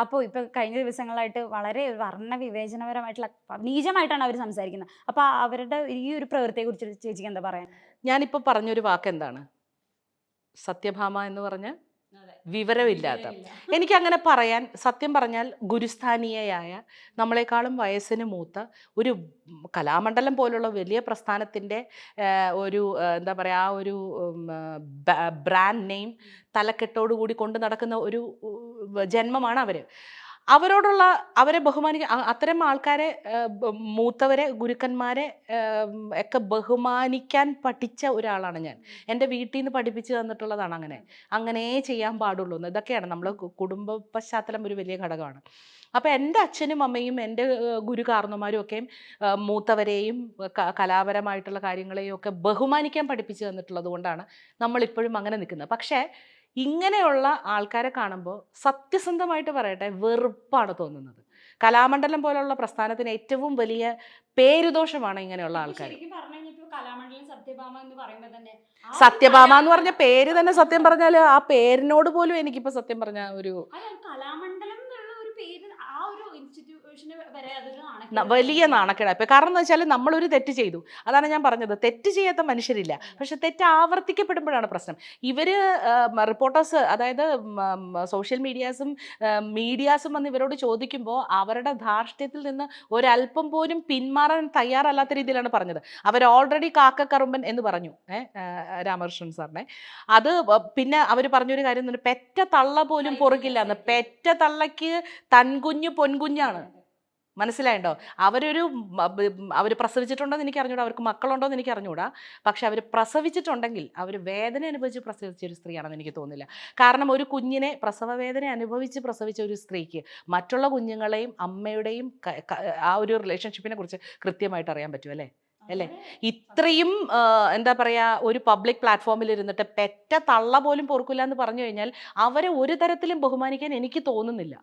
അപ്പോൾ ഇപ്പൊ കഴിഞ്ഞ ദിവസങ്ങളായിട്ട് വളരെ വർണ്ണ വിവേചനപരമായിട്ടുള്ള നീചമായിട്ടാണ് അവർ സംസാരിക്കുന്നത്. അപ്പൊ അവരുടെ ഈ ഒരു പ്രവൃത്തിയെ കുറിച്ച് ചേച്ചിക്ക് എന്താ പറയാൻ? ഞാനിപ്പോ പറഞ്ഞൊരു വാക്കെന്താണ്? സത്യഭാമ എന്ന് പറഞ്ഞ വിവരമില്ലാത്ത. എനിക്കങ്ങനെ പറയാൻ സത്യം പറഞ്ഞാൽ ഗുരുസ്ഥാനീയയായ നമ്മളെക്കാളും വയസ്സിന് മൂത്ത ഒരു കലാമണ്ഡലം പോലുള്ള വലിയ പ്രസ്ഥാനത്തിൻ്റെ ഒരു എന്താ പറയുക ആ ഒരു ബ്രാൻഡ് നെയിം തലക്കെട്ടോടു കൂടി കൊണ്ട് നടക്കുന്ന ഒരു ജന്മമാണ് അവർ. അവരോടുള്ള അവരെ അത്തരം ആൾക്കാരെ മൂത്തവരെ ഗുരുക്കന്മാരെ ഒക്കെ ബഹുമാനിക്കാൻ പഠിച്ച ഒരാളാണ് ഞാൻ. എൻ്റെ വീട്ടിൽ നിന്ന് പഠിപ്പിച്ച് തന്നിട്ടുള്ളതാണ് അങ്ങനെ. അങ്ങനെ ചെയ്യാൻ പാടുള്ളൂ എന്ന്. ഇതൊക്കെയാണ് നമ്മൾ കുടുംബ പശ്ചാത്തലം ഒരു വലിയ ഘടകമാണ്. അപ്പോൾ എൻ്റെ അച്ഛനും അമ്മയും എൻ്റെ ഗുരു കാർന്നോമാരും ഒക്കെയും മൂത്തവരെയും കലാപരമായിട്ടുള്ള കാര്യങ്ങളെയും ഒക്കെ ബഹുമാനിക്കാൻ പഠിപ്പിച്ച് തന്നിട്ടുള്ളത് കൊണ്ടാണ് നമ്മളിപ്പോഴും അങ്ങനെ നിൽക്കുന്നത്. പക്ഷേ ഇങ്ങനെയുള്ള ആൾക്കാരെ കാണുമ്പോൾ സത്യസന്ധമായിട്ട് പറയട്ടെ വെറുപ്പാണ് തോന്നുന്നത്. കലാമണ്ഡലം പോലുള്ള പ്രസ്ഥാനത്തിന് ഏറ്റവും വലിയ പേരുദോഷമാണ് ഇങ്ങനെയുള്ള ആൾക്കാർ. സത്യഭാമ എന്ന് പറഞ്ഞ പേര് തന്നെ സത്യം പറഞ്ഞാൽ ആ പേരിനോട് പോലും എനിക്കിപ്പോ സത്യം പറഞ്ഞ ഒരു വലിയ നാണക്കേടാണ്. കാരണം എന്ന് വെച്ചാൽ നമ്മളൊരു തെറ്റ് ചെയ്തു, അതാണ് ഞാൻ പറഞ്ഞത്. തെറ്റ് ചെയ്യാത്ത മനുഷ്യരില്ല, പക്ഷെ തെറ്റ് ആവർത്തിക്കപ്പെടുമ്പോഴാണ് പ്രശ്നം. ഇവര് റിപ്പോർട്ടേഴ്സ്, അതായത് സോഷ്യൽ മീഡിയാസും വന്ന് ഇവരോട് ചോദിക്കുമ്പോൾ അവരുടെ ധാർഷ്ട്യത്തിൽ നിന്ന് ഒരല്പം പോലും പിന്മാറാൻ തയ്യാറല്ലാത്ത രീതിയിലാണ് പറഞ്ഞത്. അവർ ഓൾറെഡി കാക്കക്കറുമ്പൻ എന്ന് പറഞ്ഞു രാമകൃഷ്ണൻ സാറിനെ. അത് പിന്നെ അവർ പറഞ്ഞൊരു കാര്യം, പെറ്റ തള്ള പോലും പൊറുക്കില്ല എന്ന്. പെറ്റ തള്ളയ്ക്ക് തൻകുഞ്ഞ് പൊൻകുഞ്ഞാണ്. മനസ്സിലായിട്ടോ? അവർ പ്രസവിച്ചിട്ടുണ്ടോ എന്ന് എനിക്ക് അറിഞ്ഞൂടാ, അവർക്ക് മക്കളുണ്ടോ എന്ന് എനിക്ക് അറിഞ്ഞൂടാ. പക്ഷെ അവർ പ്രസവിച്ചിട്ടുണ്ടെങ്കിൽ അവർ വേദന അനുഭവിച്ച് പ്രസവിച്ച ഒരു സ്ത്രീയാണെന്ന് എനിക്ക് തോന്നുന്നില്ല. കാരണം ഒരു കുഞ്ഞിനെ പ്രസവ വേദന അനുഭവിച്ച് പ്രസവിച്ച ഒരു സ്ത്രീക്ക് മറ്റുള്ള കുഞ്ഞുങ്ങളെയും അമ്മയുടെയും ആ ഒരു റിലേഷൻഷിപ്പിനെ കുറിച്ച് കൃത്യമായിട്ട് അറിയാൻ പറ്റും അല്ലേ? അല്ലേ? ഇത്രയും എന്താ പറയുക, ഒരു പബ്ലിക് പ്ലാറ്റ്ഫോമിൽ ഇരുന്നിട്ട് പെറ്റ തള്ള പോലും പൊറുക്കില്ല എന്ന് പറഞ്ഞു കഴിഞ്ഞാൽ അവരെ ഒരു തരത്തിലും ബഹുമാനിക്കാൻ എനിക്ക് തോന്നുന്നില്ല.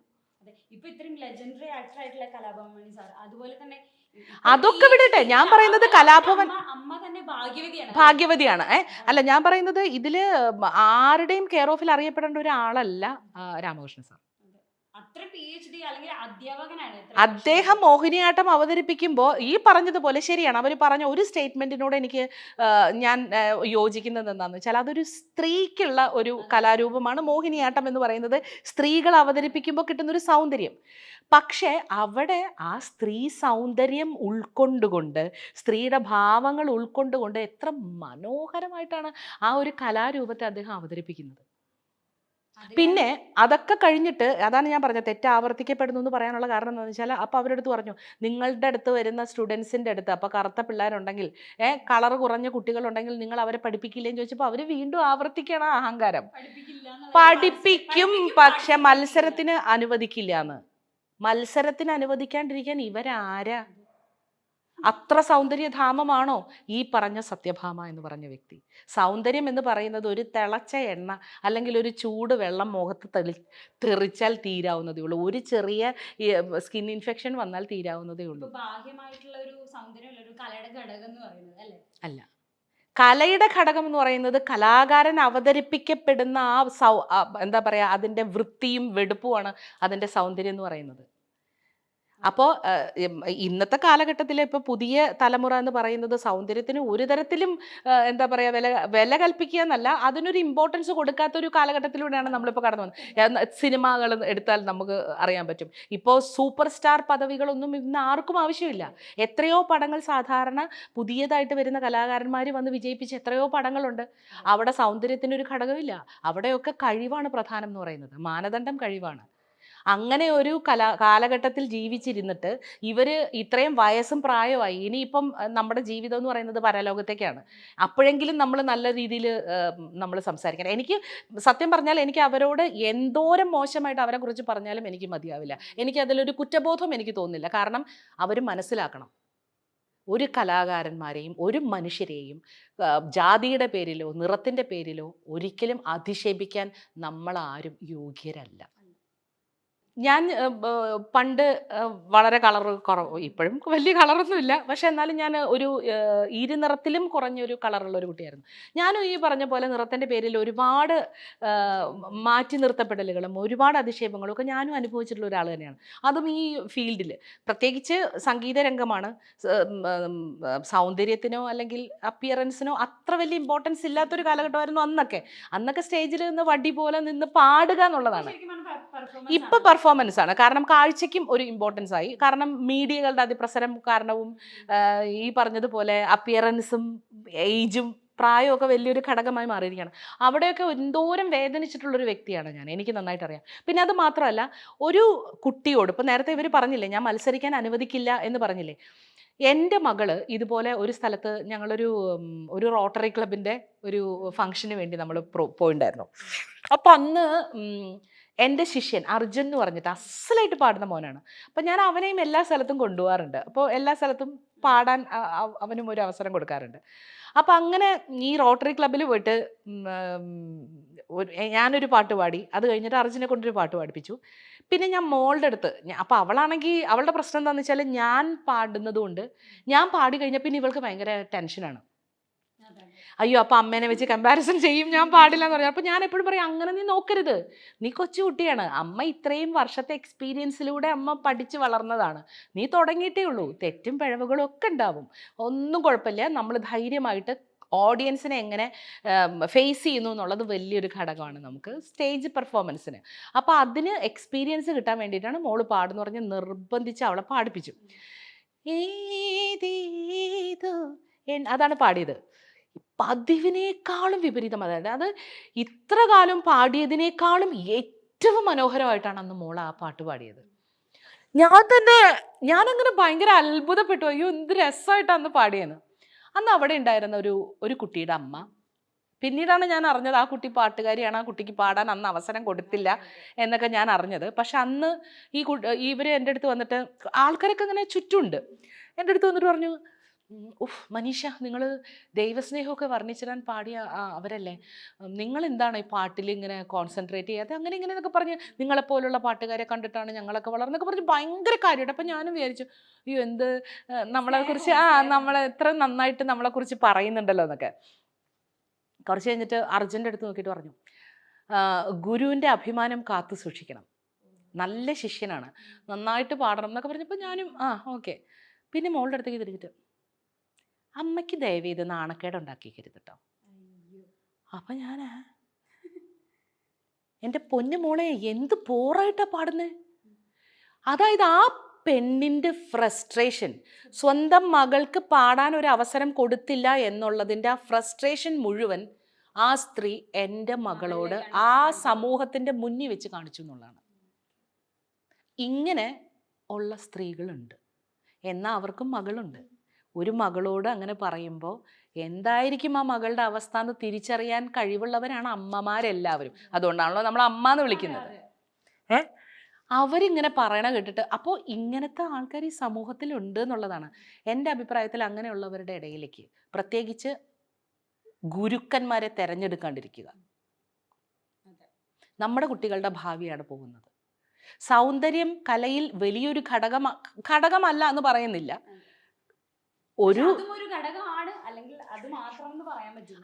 അതൊക്കെ വിടട്ടെ, ഞാൻ പറയുന്നത് കലാഭവൻ ഭാഗ്യവതിയാണ്. അല്ല, ഞാൻ പറയുന്നത് ഇതില് ആരുടെയും കെയർ ഓഫിൽ അറിയപ്പെടേണ്ട ഒരാളല്ല രാമകൃഷ്ണൻ സാർ. അദ്ദേഹം മോഹിനിയാട്ടം അവതരിപ്പിക്കുമ്പോൾ ഈ പറഞ്ഞതുപോലെ ശരിയാണ്, അവർ പറഞ്ഞ ഒരു സ്റ്റേറ്റ്മെന്റിനോട് എനിക്ക് ഞാൻ യോജിക്കുന്നത് എന്താണെന്ന് വെച്ചാൽ, അതൊരു സ്ത്രീക്കുള്ള ഒരു കലാരൂപമാണ് മോഹിനിയാട്ടം എന്ന് പറയുന്നത്. സ്ത്രീകൾ അവതരിപ്പിക്കുമ്പോൾ കിട്ടുന്നൊരു സൗന്ദര്യം. പക്ഷേ അവിടെ ആ സ്ത്രീ സൗന്ദര്യം ഉൾക്കൊണ്ടുകൊണ്ട്, സ്ത്രീയുടെ ഭാവങ്ങൾ ഉൾക്കൊണ്ടുകൊണ്ട് എത്ര മനോഹരമായിട്ടാണ് ആ ഒരു കലാരൂപത്തെ അദ്ദേഹം അവതരിപ്പിക്കുന്നത്. പിന്നെ അതൊക്കെ കഴിഞ്ഞിട്ട്, അതാണ് ഞാൻ പറഞ്ഞത് തെറ്റ് ആവർത്തിക്കപ്പെടുന്നു എന്ന് പറയാനുള്ള കാരണം എന്താണെന്ന് വെച്ചാൽ, അപ്പോൾ അവരുടെ അടുത്ത് പറഞ്ഞു, നിങ്ങളുടെ അടുത്ത് വരുന്ന സ്റ്റുഡൻസിൻ്റെ അടുത്ത് അപ്പോൾ കറുത്ത പിള്ളേരുണ്ടെങ്കിൽ, കളർ കുറഞ്ഞ കുട്ടികളുണ്ടെങ്കിൽ നിങ്ങൾ അവരെ പഠിപ്പിക്കില്ലേന്ന് ചോദിച്ചപ്പോൾ അവർ വീണ്ടും ആവർത്തിക്കണം അഹങ്കാരം. പഠിപ്പിക്കും, പക്ഷെ മത്സരത്തിന് അനുവദിക്കില്ല എന്ന്. മത്സരത്തിന് അനുവദിക്കാണ്ടിരിക്കാൻ ഇവരാരാ? അത്ര സൗന്ദര്യധാമമാണോ ഈ പറഞ്ഞ സത്യഭാമ എന്ന് പറഞ്ഞ വ്യക്തി? സൗന്ദര്യം എന്ന് പറയുന്നത് ഒരു തിളച്ച എണ്ണ അല്ലെങ്കിൽ ഒരു ചൂട് വെള്ളം മുഖത്ത് തെറിച്ചാൽ തീരാവുന്നതേ ഉള്ളൂ. ഒരു ചെറിയ സ്കിൻ ഇൻഫെക്ഷൻ വന്നാൽ തീരാവുന്നതേ ഉള്ളൂ. അല്ല, കലയുടെ ഘടകം എന്ന് പറയുന്നത് കലാകാരൻ അവതരിപ്പിക്കപ്പെടുന്ന എന്താ പറയുക, അതിൻ്റെ വൃത്തിയും വെടുപ്പുമാണ് അതിൻ്റെ സൗന്ദര്യം എന്ന് പറയുന്നത്. അപ്പോൾ ഇന്നത്തെ കാലഘട്ടത്തിൽ ഇപ്പോൾ പുതിയ തലമുറ എന്ന് പറയുന്നത് സൗന്ദര്യത്തിന് ഒരു തരത്തിലും എന്താ പറയുക വില കൽപ്പിക്കുക എന്നല്ല, അതിനൊരു ഇമ്പോർട്ടൻസ് കൊടുക്കാത്തൊരു കാലഘട്ടത്തിലൂടെയാണ് നമ്മളിപ്പോൾ കടന്നു വന്നത്. സിനിമകൾ എടുത്താൽ നമുക്ക് അറിയാൻ പറ്റും. ഇപ്പോൾ സൂപ്പർ സ്റ്റാർ പദവികളൊന്നും ഇന്ന് ആർക്കും ആവശ്യമില്ല. എത്രയോ പടങ്ങൾ സാധാരണ പുതിയതായിട്ട് വരുന്ന കലാകാരന്മാർ വന്ന് വിജയിപ്പിച്ച എത്രയോ പടങ്ങളുണ്ട്. അവിടെ സൗന്ദര്യത്തിനൊരു ഘടകമില്ല. അവിടെയൊക്കെ കഴിവാണ് പ്രധാനം എന്ന് പറയുന്നത്. മാനദണ്ഡം കഴിവാണ്. അങ്ങനെ ഒരു കാലഘട്ടത്തിൽ ജീവിച്ചിരുന്നിട്ട് ഇവർ ഇത്രയും വയസ്സും പ്രായമായി, ഇനിയിപ്പം നമ്മുടെ ജീവിതം എന്ന് പറയുന്നത് പരലോകത്തേക്കാണ്. അപ്പോഴെങ്കിലും നമ്മൾ നല്ല രീതിയിൽ നമ്മൾ സംസാരിക്കണം. എനിക്ക് സത്യം പറഞ്ഞാൽ എനിക്ക് അവരോട് എന്തോരം മോശമായിട്ട് അവരെക്കുറിച്ച് പറഞ്ഞാലും എനിക്ക് മതിയാവില്ല. എനിക്കതിലൊരു കുറ്റബോധം എനിക്ക് തോന്നുന്നില്ല. കാരണം അവർ മനസ്സിലാക്കണം, ഒരു കലാകാരന്മാരെയും ഒരു മനുഷ്യരെയും ജാതിയുടെ പേരിലോ നിറത്തിൻ്റെ പേരിലോ ഒരിക്കലും അധിക്ഷേപിക്കാൻ നമ്മളാരും യോഗ്യരല്ല. ഞാൻ പണ്ട് വളരെ കളർ കുറവ്, ഇപ്പോഴും വലിയ കളറൊന്നുമില്ല, പക്ഷെ എന്നാലും ഞാൻ ഒരു ഇരുനിറത്തിലും കുറഞ്ഞൊരു കളറുള്ള ഒരു കുട്ടിയായിരുന്നു. ഞാനും ഈ പറഞ്ഞ പോലെ നിറത്തിൻ്റെ പേരിൽ ഒരുപാട് മാറ്റി നിർത്തപ്പെടലുകളും ഒരുപാട് അധിക്ഷേപങ്ങളും ഒക്കെ ഞാനും അനുഭവിച്ചിട്ടുള്ള ഒരാൾ തന്നെയാണ്. അതും ഈ ഫീൽഡിൽ, പ്രത്യേകിച്ച് സംഗീത രംഗമാണ്. സൗന്ദര്യത്തിനോ അല്ലെങ്കിൽ അപ്പിയറൻസിനോ അത്ര വലിയ ഇമ്പോർട്ടൻസ് ഇല്ലാത്തൊരു കാലഘട്ടമായിരുന്നു അന്നൊക്കെ. അന്നൊക്കെ സ്റ്റേജിൽ നിന്ന് വടി പോലെ നിന്ന് പാടുക എന്നുള്ളതാണ്. ഇപ്പൊ പെർഫോമൻസ് ആണ്. കാരണം കാഴ്ചയ്ക്കും ഒരു ഇമ്പോർട്ടൻസ് ആയി. കാരണം മീഡിയകളുടെ അതിപ്രസരം കാരണവും ഈ പറഞ്ഞതുപോലെ അപ്പിയറൻസും ഏജും പ്രായമൊക്കെ വലിയൊരു ഘടകമായി മാറിയിരിക്കുകയാണ്. അവിടെയൊക്കെ എന്തോരം വേദനിച്ചിട്ടുള്ളൊരു വ്യക്തിയാണ് ഞാൻ, എനിക്ക് നന്നായിട്ട് അറിയാം. പിന്നെ അത് മാത്രമല്ല, ഒരു കുട്ടിയോട് ഇപ്പം നേരത്തെ ഇവർ പറഞ്ഞില്ലേ ഞാൻ മത്സരിക്കാൻ അനുവദിക്കില്ല എന്ന് പറഞ്ഞില്ലേ, എൻ്റെ മകള് ഇതുപോലെ ഒരു സ്ഥലത്ത് ഞങ്ങളൊരു ഒരു റോട്ടറി ക്ലബിൻ്റെ ഒരു ഫംഗ്ഷന് വേണ്ടി നമ്മൾ പോയിണ്ടായിരുന്നു. അപ്പം അന്ന് എൻ്റെ ശിഷ്യൻ അർജുൻ എന്ന് പറഞ്ഞിട്ട് അസലായിട്ട് പാടുന്ന മോനാണ്. അപ്പം ഞാൻ അവനെയും എല്ലാ സ്ഥലത്തും കൊണ്ടുപോകാറുണ്ട്. അപ്പോൾ എല്ലാ സ്ഥലത്തും പാടാൻ അവനും ഒരു അവസരം കൊടുക്കാറുണ്ട്. അപ്പം അങ്ങനെ ഈ റോട്ടറി ക്ലബ്ബിൽ പോയിട്ട് ഞാനൊരു പാട്ട് പാടി. അത് കഴിഞ്ഞിട്ട് അർജുനെ കൊണ്ടൊരു പാട്ട് പാടിപ്പിച്ചു. പിന്നെ ഞാൻ മോളുടെ അടുത്ത്, അപ്പം അവളാണെങ്കിൽ അവളുടെ പ്രശ്നം എന്താണെന്ന് വെച്ചാൽ ഞാൻ പാടുന്നത് കൊണ്ട് ഞാൻ പാടി കഴിഞ്ഞാൽ പിന്നെ ഇവൾക്ക് ഭയങ്കര ടെൻഷനാണ്. അയ്യോ അപ്പം അമ്മേനെ വെച്ച് കമ്പാരിസൺ ചെയ്യും, ഞാൻ പാടില്ല എന്ന് പറഞ്ഞു. അപ്പം ഞാൻ എപ്പോഴും പറയും അങ്ങനെ നീ നോക്കരുത്, നീ കൊച്ചു കുട്ടിയാണ്, അമ്മ ഇത്രയും വർഷത്തെ എക്സ്പീരിയൻസിലൂടെ അമ്മ പഠിച്ച് വളർന്നതാണ്, നീ തുടങ്ങിയിട്ടേ ഉള്ളൂ, തെറ്റും പിഴവുകളും ഒക്കെ ഉണ്ടാവും, ഒന്നും കുഴപ്പമില്ല, നമ്മൾ ധൈര്യമായിട്ട് ഓഡിയൻസിനെ എങ്ങനെ ഫേസ് ചെയ്യുന്നു എന്നുള്ളത് വലിയൊരു ഘടകമാണ് നമുക്ക് സ്റ്റേജ് പെർഫോമൻസിന്. അപ്പോൾ അതിന് എക്സ്പീരിയൻസ് കിട്ടാൻ വേണ്ടിയിട്ടാണ് മോള് പാടെന്ന് പറഞ്ഞ് നിർബന്ധിച്ച് അവളെ പാടിപ്പിച്ചു. അതാണ് പാടിയത്. പതിവിനേക്കാളും വിപരീതം, അതായത് അത് ഇത്ര കാലം പാടിയതിനേക്കാളും ഏറ്റവും മനോഹരമായിട്ടാണ് അന്ന് മോൾ ആ പാട്ട് പാടിയത്. ഞാനങ്ങനെ ഭയങ്കര അത്ഭുതപ്പെട്ടു, അയ്യോ എന്ത് രസമായിട്ടാണ് അന്ന് പാടിയെന്ന്. അന്ന് അവിടെ ഉണ്ടായിരുന്ന ഒരു കുട്ടിയുടെ അമ്മ, പിന്നീടാണ് ഞാൻ അറിഞ്ഞത് ആ കുട്ടി പാട്ടുകാരിയാണ്, ആ കുട്ടിക്ക് പാടാൻ അന്ന് അവസരം കൊടുത്തില്ല എന്നൊക്കെ ഞാൻ അറിഞ്ഞത്. പക്ഷെ അന്ന് ഇവർ എൻ്റെ അടുത്ത് വന്നിട്ട്, ആൾക്കാരൊക്കെ ഇങ്ങനെ ചുറ്റുമുണ്ട്, എൻ്റെ അടുത്ത് വന്നിട്ട് പറഞ്ഞു, മനീഷ നിങ്ങൾ ദൈവസ്നേഹമൊക്കെ വർണ്ണിച്ചിടാൻ പാടിയ അവരല്ലേ, നിങ്ങൾ എന്താണ് ഈ പാട്ടിൽ ഇങ്ങനെ കോൺസെൻട്രേറ്റ് ചെയ്യാതെ, അങ്ങനെ ഇങ്ങനെ എന്നൊക്കെ പറഞ്ഞ്, നിങ്ങളെപ്പോലുള്ള പാട്ടുകാരെ കണ്ടിട്ടാണ് ഞങ്ങളൊക്കെ വളർന്നൊക്കെ പറഞ്ഞ് ഭയങ്കര കാര്യമായിട്ട്. അപ്പം ഞാനും വിചാരിച്ചു, അയ്യോ എന്ത് നമ്മളെക്കുറിച്ച് നമ്മളെ എത്ര നന്നായിട്ട് നമ്മളെക്കുറിച്ച് പറയുന്നുണ്ടല്ലോ എന്നൊക്കെ. കുറച്ച് കഴിഞ്ഞിട്ട് അർജുൻ്റെ അടുത്ത് നോക്കിയിട്ട് പറഞ്ഞു, ഗുരുവിൻ്റെ അഭിമാനം കാത്തു സൂക്ഷിക്കണം, നല്ല ശിഷ്യനാണ്, നന്നായിട്ട് പാടണം എന്നൊക്കെ പറഞ്ഞപ്പോൾ ഞാനും ഓക്കെ. പിന്നെ മോളുടെ അടുത്തേക്ക് തിരിച്ചിട്ട്, അമ്മയ്ക്ക് ദയവ് ചെയ്ത് നാണക്കേട് ഉണ്ടാക്കിക്കരുത് കേട്ടോ. അപ്പം ഞാൻ, എൻ്റെ പൊന്നു മോളെ എന്ത് പോറായിട്ടാണ് പാടുന്നത്. അതായത് ആ പെണ്ണിൻ്റെ ഫ്രസ്ട്രേഷൻ, സ്വന്തം മകൾക്ക് പാടാൻ ഒരു അവസരം കൊടുത്തില്ല എന്നുള്ളതിൻ്റെ ആ ഫ്രസ്ട്രേഷൻ മുഴുവൻ ആ സ്ത്രീ എൻ്റെ മകളോട് ആ സമൂഹത്തിൻ്റെ മുന്നിൽ വെച്ച് കാണിച്ചു എന്നുള്ളതാണ്. ഇങ്ങനെ ഉള്ള സ്ത്രീകളുണ്ട്, എന്നാൽ അവർക്കും മകളുണ്ട്. ഒരു മകളോട് അങ്ങനെ പറയുമ്പോൾ എന്തായിരിക്കും ആ മകളുടെ അവസ്ഥ എന്ന് തിരിച്ചറിയാൻ കഴിവുള്ളവരാണ് അമ്മമാരെല്ലാവരും. അതുകൊണ്ടാണല്ലോ നമ്മൾ അമ്മ എന്ന് വിളിക്കുന്നത്. അവരിങ്ങനെ പറയണ കേട്ടിട്ട്, അപ്പോൾ ഇങ്ങനത്തെ ആൾക്കാർ ഈ സമൂഹത്തിലുണ്ട് എന്നുള്ളതാണ് എൻ്റെ അഭിപ്രായത്തിൽ. അങ്ങനെയുള്ളവരുടെ ഇടയിലേക്ക് പ്രത്യേകിച്ച് ഗുരുക്കന്മാരെ തിരഞ്ഞെടുക്കാണ്ടിരിക്കുക. നമ്മുടെ കുട്ടികളുടെ ഭാവിയാണ് പോകുന്നത്. സൗന്ദര്യം കലയിൽ വലിയൊരു ഘടകമല്ല എന്ന് പറയുന്നില്ല,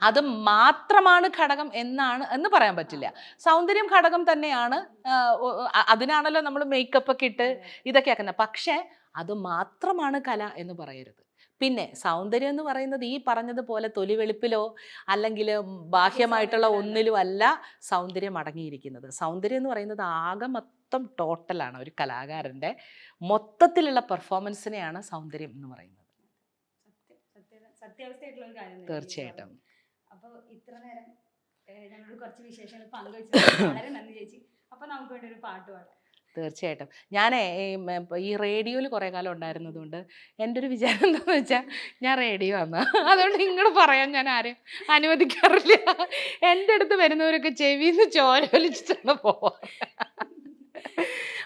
അത് മാത്രമാണ് ഘടകം എന്ന് പറയാൻ പറ്റില്ല. സൗന്ദര്യം ഘടകം തന്നെയാണ്, അതിനാണല്ലോ നമ്മൾ മേക്കപ്പ് ഒക്കെ ഇട്ട് ഇതൊക്കെ ആക്കുന്നത്. പക്ഷെ അത് മാത്രമാണ് കല എന്ന് പറയരുത്. പിന്നെ സൗന്ദര്യം എന്ന് പറയുന്നത് ഈ പറഞ്ഞതുപോലെ തൊലി വെളുപ്പിലോ അല്ലെങ്കിൽ ബാഹ്യമായിട്ടുള്ള ഒന്നിലും അല്ല സൗന്ദര്യം അടങ്ങിയിരിക്കുന്നത്. സൗന്ദര്യം എന്ന് പറയുന്നത് ആകെ മൊത്തം ടോട്ടലാണ്. ഒരു കലാകാരൻ്റെ മൊത്തത്തിലുള്ള പെർഫോമൻസിനെയാണ് സൗന്ദര്യം എന്ന് പറയുന്നത്. സത്യാവസ്ഥയായിട്ടുള്ള ഒരു കാര്യം തീർച്ചയായിട്ടും. അപ്പോൾ ഇത്ര നേരം ഞങ്ങളോട് കുറച്ച് വിശേഷങ്ങൾ പങ്കുവെച്ചത് വളരെ നന്ദി ചേച്ചി. അപ്പോൾ നമുക്ക് വേണ്ടി ഒരു പാട്ട് പാടാം. തീർച്ചയായിട്ടും. ഞാൻ ഈ റേഡിയോയിൽ കുറേ കാലം ഉണ്ടായിരുന്നതുകൊണ്ട് എൻ്റെ ഒരു വിചാരം എന്താണെന്ന് വെച്ചാൽ, ഞാൻ റേഡിയോ ആണ്, അതുകൊണ്ട് ഇങ്ങോട്ട് പറയാൻ ഞാൻ ആരെയും അനുവദിക്കാറില്ല. എൻ്റെ അടുത്ത് വരുന്നവരൊക്കെ ചെവിന്ന് ചോര വലിച്ചിട്ടാണ് പോവാറ്.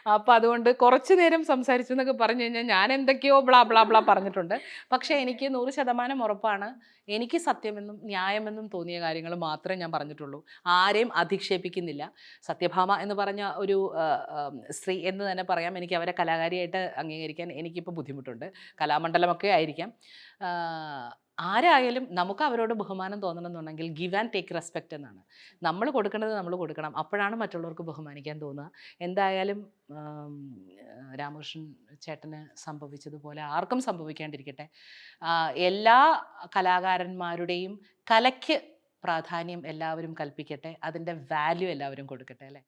അപ്പോൾ അതുകൊണ്ട് കുറച്ച് നേരം സംസാരിച്ചു എന്നൊക്കെ പറഞ്ഞു കഴിഞ്ഞാൽ ഞാൻ എന്തൊക്കെയോ ബ്ലാ ബ്ലാ ബ്ലാ പറഞ്ഞിട്ടുണ്ട്. പക്ഷേ എനിക്ക് 100% ഉറപ്പാണ്, എനിക്ക് സത്യമെന്നും ന്യായമെന്നും തോന്നിയ കാര്യങ്ങൾ മാത്രമേ ഞാൻ പറഞ്ഞിട്ടുള്ളൂ. ആരെയും അധിക്ഷേപിക്കുന്നില്ല. സത്യഭാമ എന്ന് പറഞ്ഞ ഒരു സ്ത്രീ എന്ന് തന്നെ പറയാം. എനിക്ക് അവരെ കലാകാരിയായിട്ട് അംഗീകരിക്കാൻ എനിക്കിപ്പോൾ ബുദ്ധിമുട്ടുണ്ട്. കലാമണ്ഡലമൊക്കെ ആയിരിക്കാം. ആരായാലും നമുക്ക് അവരോട് ബഹുമാനം തോന്നണമെന്നുണ്ടെങ്കിൽ ഗിവ് ആൻഡ് ടേക്ക് റെസ്പെക്റ്റ് എന്നാണ്. നമ്മൾ കൊടുക്കേണ്ടത് നമ്മൾ കൊടുക്കണം. അപ്പോഴാണ് മറ്റുള്ളവർക്ക് ബഹുമാനിക്കാൻ തോന്നുക. എന്തായാലും രാമകൃഷ്ണൻ ചേട്ടന് സംഭവിച്ചതുപോലെ ആർക്കും സംഭവിക്കാണ്ടിരിക്കട്ടെ. എല്ലാ കലാകാരന്മാരുടെയും കലയ്ക്ക് പ്രാധാന്യം എല്ലാവരും കൽപ്പിക്കട്ടെ. അതിൻ്റെ വാല്യൂ എല്ലാവരും കൊടുക്കട്ടെ അല്ലേ?